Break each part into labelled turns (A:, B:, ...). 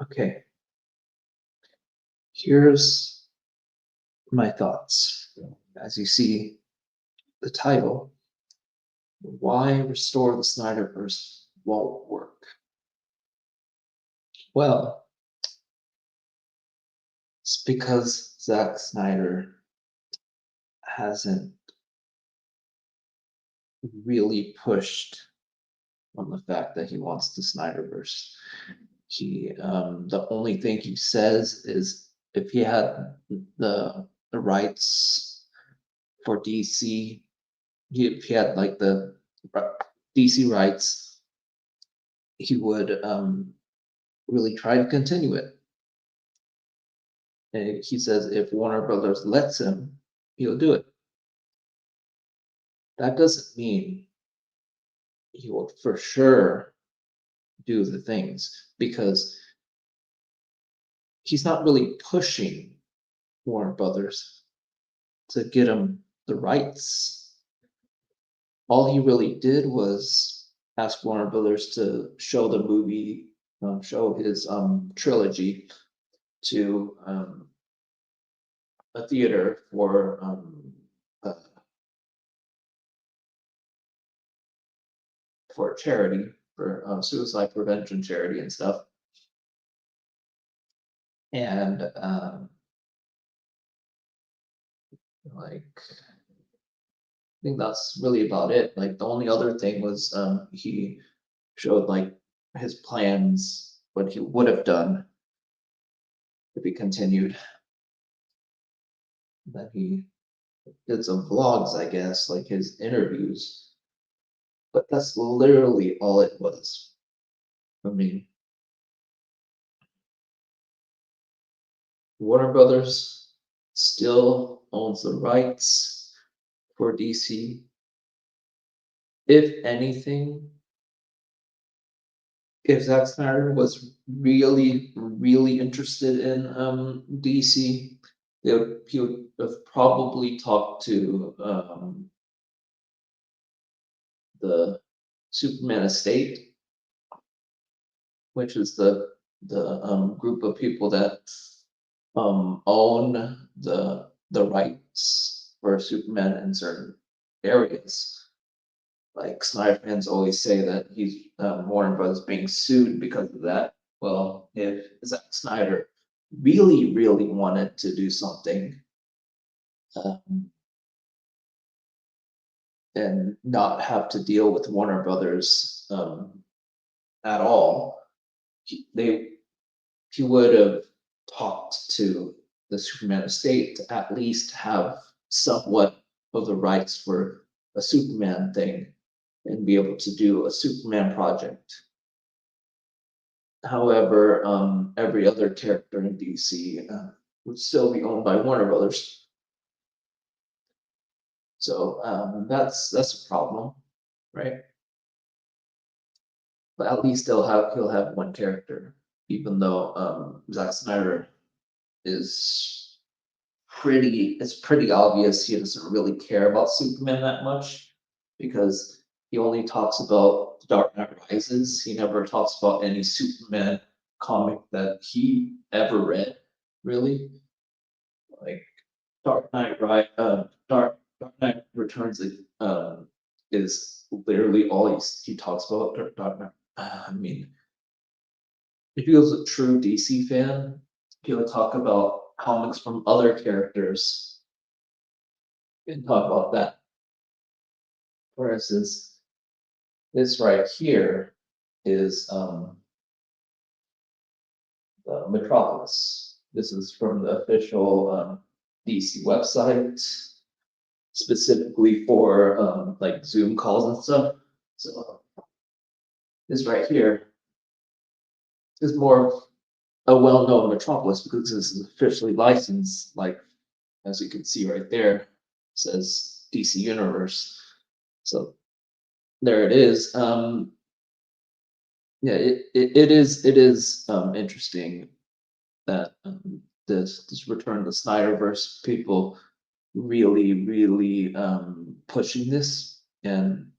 A: Okay, here's my thoughts. As you see the title, Why Restore the Snyderverse Won't Work. Well, it's because Zack Snyder hasn't really pushed on the fact that he wants the Snyderverse. The only thing he says is if he had the rights for DC, if he had like the DC rights, he would really try to continue it. And he says if Warner Brothers lets him, he'll do it. That doesn't mean he will for sure do the things because he's not really pushing Warner Brothers to get him the rights. All he really did was ask Warner Brothers to show the movie, show his trilogy to a theater uh, for charity, for suicide prevention charity and stuff. And like, I think that's really about it. Like the only other thing was he showed like his plans, what he would have done if he continued. That he did some vlogs, I guess, like his interviews. But that's literally all it was. I mean, Warner Brothers still owns the rights for DC. If anything, if Zack Snyder was really, really interested in DC, he would have probably talked to the Superman estate, which is the group of people that own the rights for Superman in certain areas. Like Snyder fans always say that he's Warner Bros. Being sued because of that. Well, if Zack Snyder really, really wanted to do something um, and not have to deal with Warner Brothers at all, they he would have talked to the Superman estate to at least have somewhat of the rights for a Superman thing and be able to do a Superman project. However, every other character in DC would still be owned by Warner Brothers. So that's a problem, right? But at least he'll have one character, even though Zack Snyder is it's pretty obvious he doesn't really care about Superman that much because he only talks about The Dark Knight Rises. He never talks about any Superman comic that he ever read, really. Like Dark Knight Returns is literally all he talks about. Dark Knight. I mean, if he was a true DC fan, he would talk about comics from other characters and talk about that. For instance, this right here is the Metropolis. This is from the official DC website, specifically for like Zoom calls and stuff. So this right here is more of a well-known Metropolis because this is officially licensed, like as you can see right there, says DC Universe. So there it is. Yeah, it is interesting that this Return of the Snyderverse people really pushing this and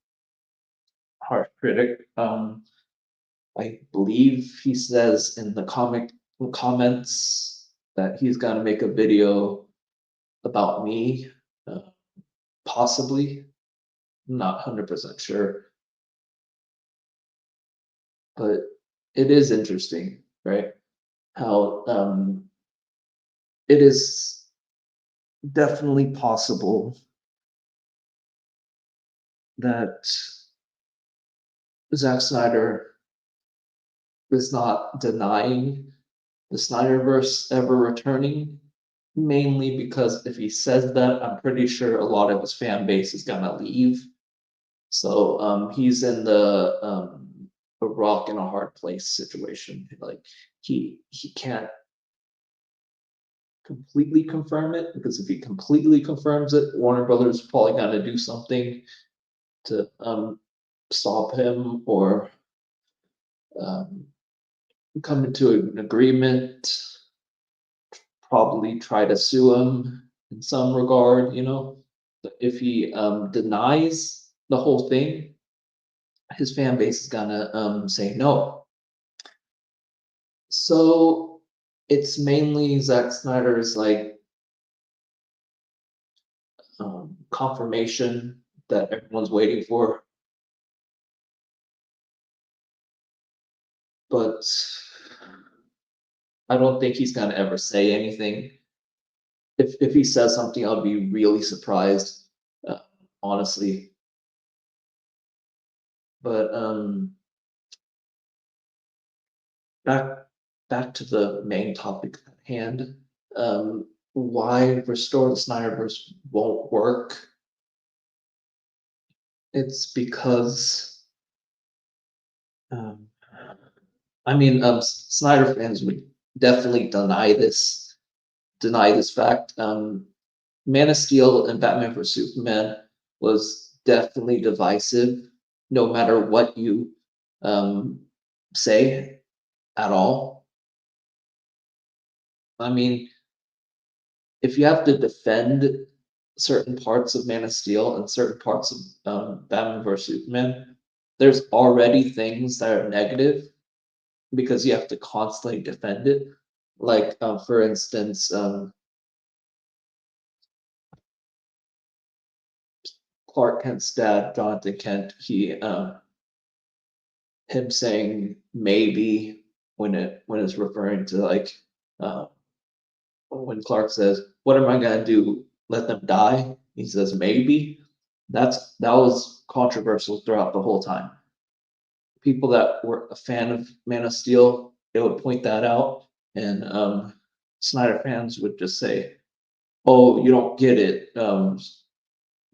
A: harsh critic. I believe he says in the comic comments that he's gonna make a video about me, uh, possibly. Not 100% sure, but it is interesting, right? How it is definitely possible that Zack Snyder is not denying the Snyderverse ever returning, mainly because if he says that, I'm pretty sure a lot of his fan base is gonna leave. So he's in the a rock and a hard place situation. Like he can't completely confirm it, because if he completely confirms it, Warner Brothers is probably gonna do something to stop him, or um, come into an agreement, probably try to sue him in some regard, you know. If he denies the whole thing, his fan base is gonna say no. So it's mainly Zack Snyder's like confirmation that everyone's waiting for, but I don't think he's gonna ever say anything. If he says something, I'll be really surprised, uh, honestly. But back back to the main topic at hand. Why Restore the Snyderverse won't work? It's because um, I mean, Snyder fans would definitely deny this fact. Man of Steel and Batman vs Superman was definitely divisive, no matter what you um, say at all. I mean, if you have to defend certain parts of Man of Steel and certain parts of Batman vs Superman, there's already things that are negative because you have to constantly defend it. Like, for instance, Clark Kent's dad, Jonathan Kent, him saying maybe when it's referring to like uh, when Clark says, "What am I gonna do? Let them die?" He says maybe. That was controversial throughout the whole time. People that were a fan of Man of Steel, they would point that out, and Snyder fans would just say, "Oh, you don't get it.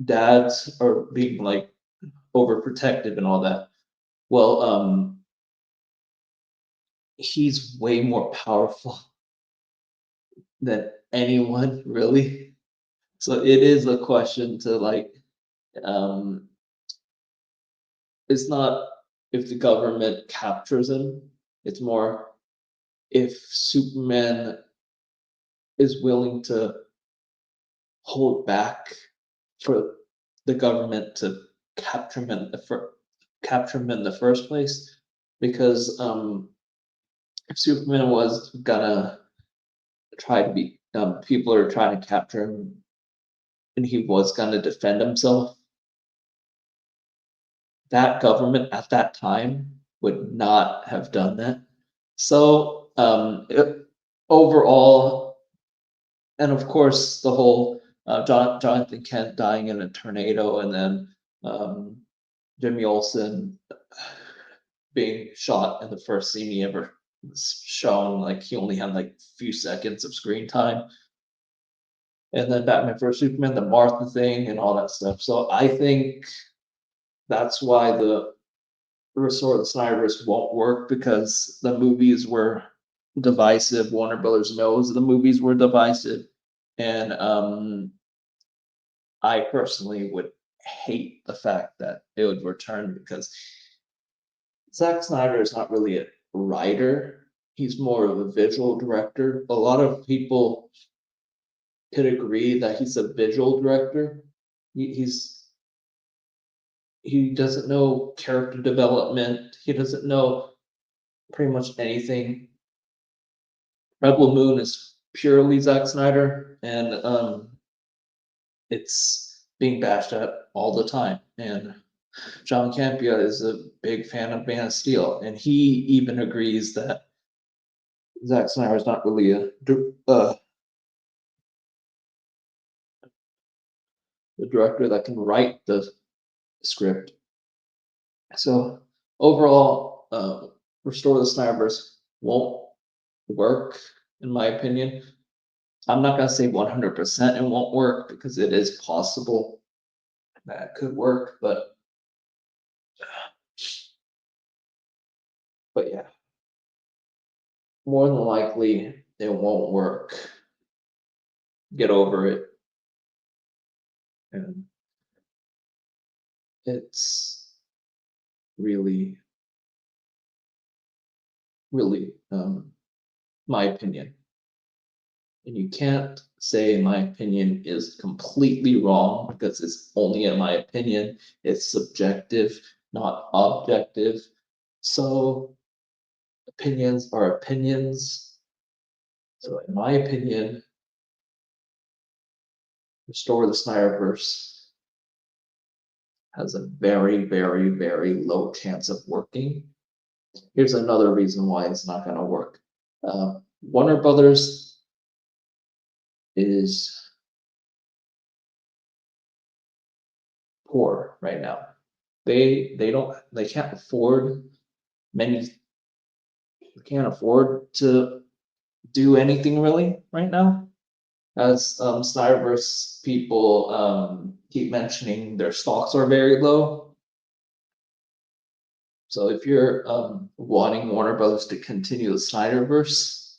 A: Dads are being like overprotective and all that." Well, he's way more powerful than anyone, really. So it is a question to like, um, it's not if the government captures him, it's more if Superman is willing to hold back for the government to capture him in the first place. Because if Superman was gonna try to be, people are trying to capture him, and he was gonna defend himself, that government at that time would not have done that. So overall, and of course, the whole Jonathan Kent dying in a tornado, and then um, Jimmy Olsen being shot in the first scene he ever was shown. Like he only had like a few seconds of screen time, and then Batman vs Superman, the Martha thing, and all that stuff. So I think that's why the Restore the Snyderverse won't work, because the movies were divisive. Warner Brothers knows the movies were divisive, and I personally would hate the fact that it would return, because Zack Snyder is not really a writer. He's more of a visual director. A lot of people could agree that he's a visual director. He's he doesn't know character development. He doesn't know pretty much anything. Rebel Moon is purely Zack Snyder, and it's being bashed at all the time. And John Campea is a big fan of Man of Steel, and he even agrees that Zack Snyder is not really the director that can write the script. So overall, Restore the Snyderverse won't work, in my opinion. I'm not gonna say 100% it won't work because it is possible that it could work, but yeah, more than likely it won't work. Get over it, and it's really, really my opinion. And you can't say my opinion is completely wrong because it's only in my opinion. It's subjective, not objective. So opinions are opinions. So in my opinion, Restore the Snyderverse has a very, very, very low chance of working. Here's another reason why it's not going to work. Warner Brothers is poor right now. They can't afford many. They can't afford to do anything really right now. As Snyderverse people keep mentioning, their stocks are very low. So if you're wanting Warner Brothers to continue the Snyderverse,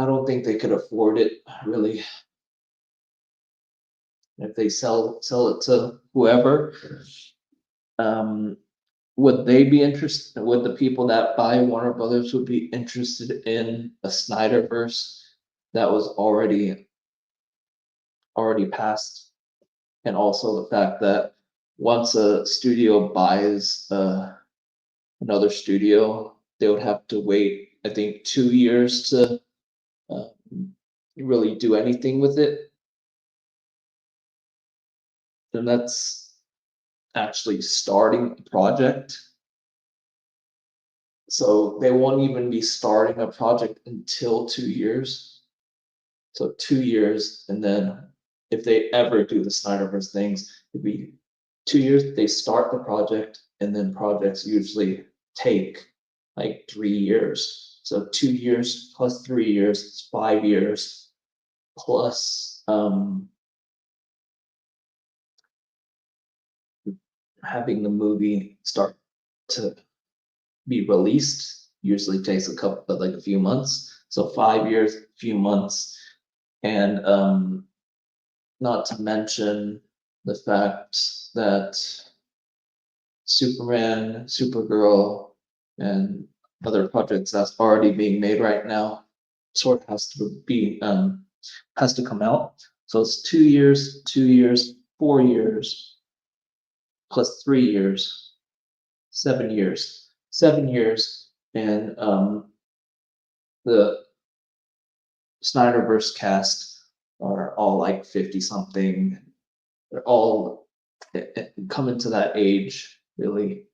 A: I don't think they could afford it really. If they sell it to whoever, um, would they be interested? Would the people that buy Warner Brothers would be interested in a Snyderverse that was already passed? And also the fact that once a studio buys another studio, they would have to wait, I think, 2 years to uh, really do anything with it. And that's actually starting a project. So they won't even be starting a project until 2 years. So 2 years, and then if they ever do the Snyderverse things, it'd be 2 years. They start the project, and then projects usually take like 3 years. So 2 years plus 3 years is 5 years plus having the movie start to be released usually takes a few months. So 5 years, few months, and not to mention the fact that Superman, Supergirl, and other projects that's already being made right now sort of has to come out. So it's 2 years, 2 years, 4 years, plus 3 years, 7 years, 7 years, and the Snyderverse cast are all like 50 something. They're all coming to that age, really.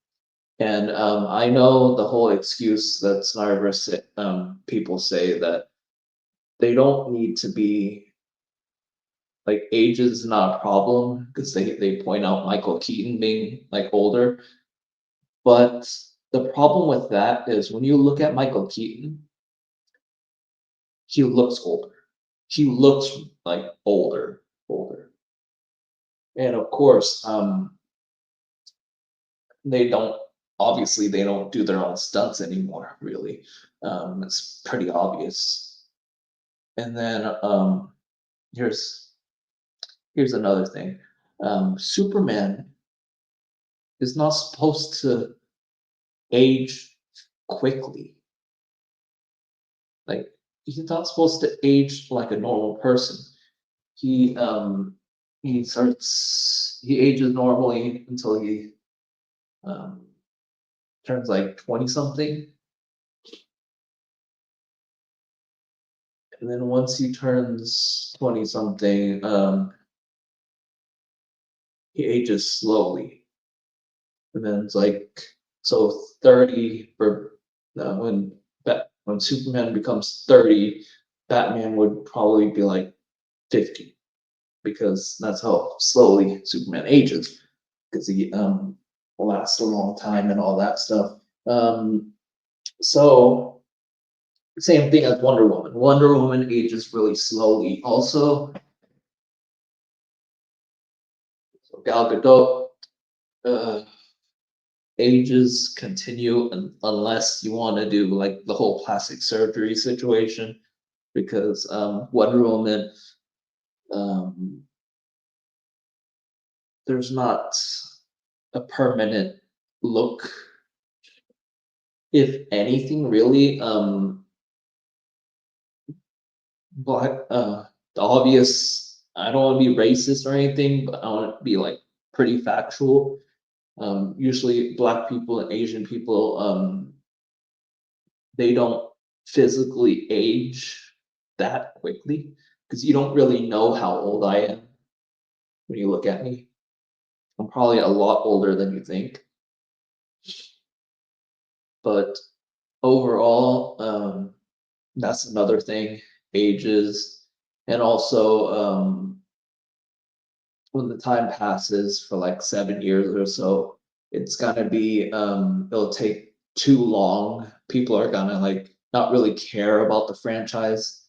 A: And I know the whole excuse that Snyderverse people say that they don't need to be like age is not a problem because they point out Michael Keaton being like older. But the problem with that is when you look at Michael Keaton, he looks older. He looks like older. And of course, they don't obviously they don't do their own stunts anymore, really. It's pretty obvious. And then here's another thing. Superman is not supposed to age quickly. Like he's not supposed to age like a normal person. He he ages normally until he um turns like 20 something. And then once he turns 20 something, he ages slowly. And then it's like, so 30 for when Superman becomes 30, Batman would probably be like 50, because that's how slowly Superman ages, because he lasts a long time and all that stuff. So same thing as Wonder Woman. Wonder Woman ages really slowly. Also, so Gal Gadot ages continue unless you want to do like the whole plastic surgery situation, because Wonder Woman, um, there's not a permanent look. If anything, really, black, the obvious. I don't want to be racist or anything, but I want to be like pretty factual. Usually, Black people and Asian people, they don't physically age that quickly, because you don't really know how old I am when you look at me. I'm probably a lot older than you think, but overall, that's another thing, ages, and also when the time passes for like 7 years or so, it's gonna be it'll take too long. People are gonna like not really care about the franchise,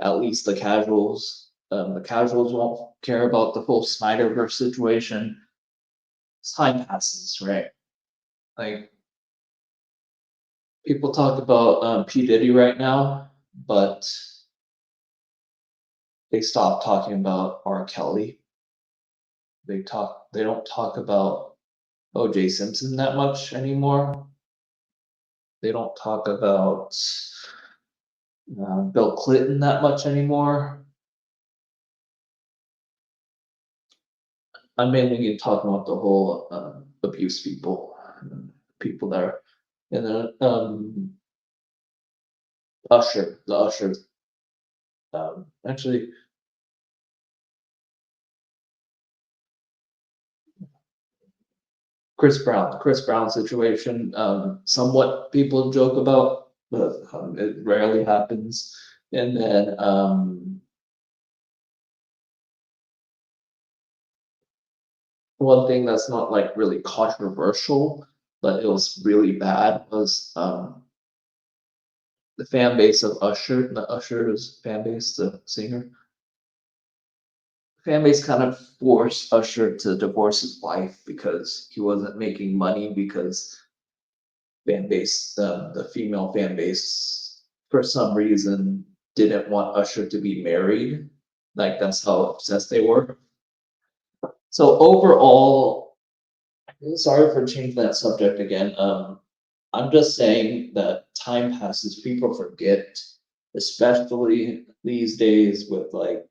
A: at least the casuals. The casuals won't care about the whole Snyderverse situation. As time passes, right? Like people talk about P Diddy right now, but they stopped talking about R. Kelly. They don't talk about O.J. Simpson that much anymore. They don't talk about Bill Clinton that much anymore. I'm mainly talking about the whole abuse people, people that are, and then the Usher. Actually, Chris Brown situation. Somewhat people joke about, but it rarely happens. And then one thing that's not like really controversial, but it was really bad, was the fan base of Usher, the Usher's fan base, the singer. Fan base kind of forced Usher to divorce his wife because he wasn't making money, because fan base, the female fan base, for some reason, didn't want Usher to be married. Like that's how obsessed they were. So overall, sorry for changing that subject again. I'm just saying that time passes, people forget, especially these days with like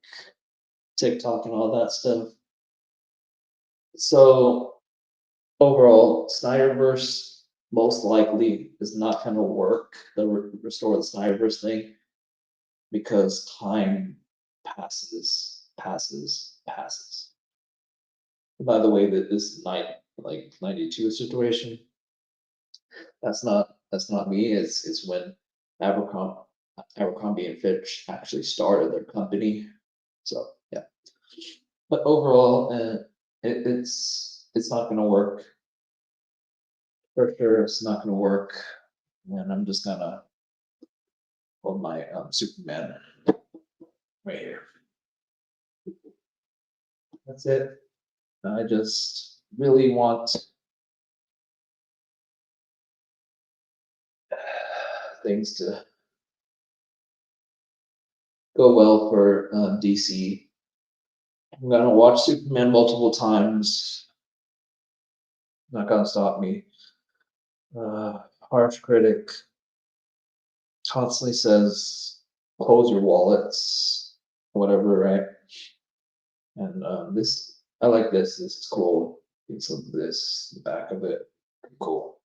A: TikTok and all that stuff. So overall, Snyderverse most likely is not going to work, the Restore the Snyderverse thing, because time passes. By the way, that this night, like 92 situation, that's not me. It's when Abercrombie, Abercrombie and Fitch actually started their company. So yeah, but overall, it's not going to work for sure. It's not going to work, and I'm just gonna hold my Superman right here. That's it. I just really want things to go well for DC. I'm gonna watch Superman multiple times. Not gonna stop me. Harsh critic constantly says, "Close your wallets," whatever, right? And this, I like this. This is cool. It's of this, the back of it, cool.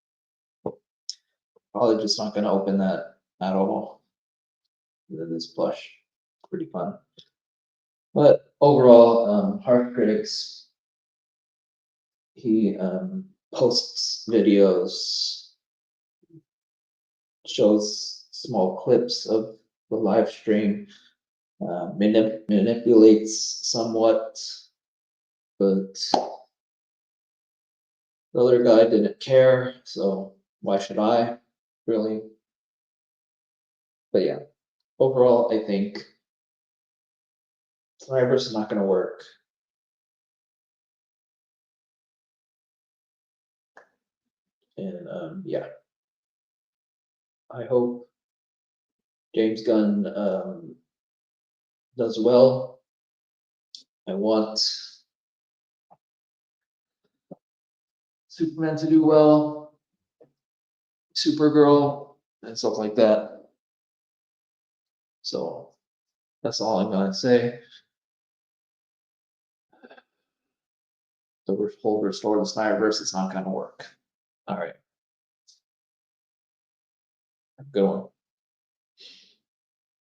A: Probably just not gonna open that at all. And then this plush, pretty fun. But overall, Harsh Critics, he posts videos, shows small clips of the live stream, manipulates somewhat, but the other guy didn't care, so why should I, really? But yeah, overall, I think Snyderverse is not gonna work. And yeah, I hope James Gunn does well. I want Superman to do well, Supergirl, and stuff like that. So that's all I'm gonna say. The whole Restore the Snyderverse is not gonna work. All right. Good one.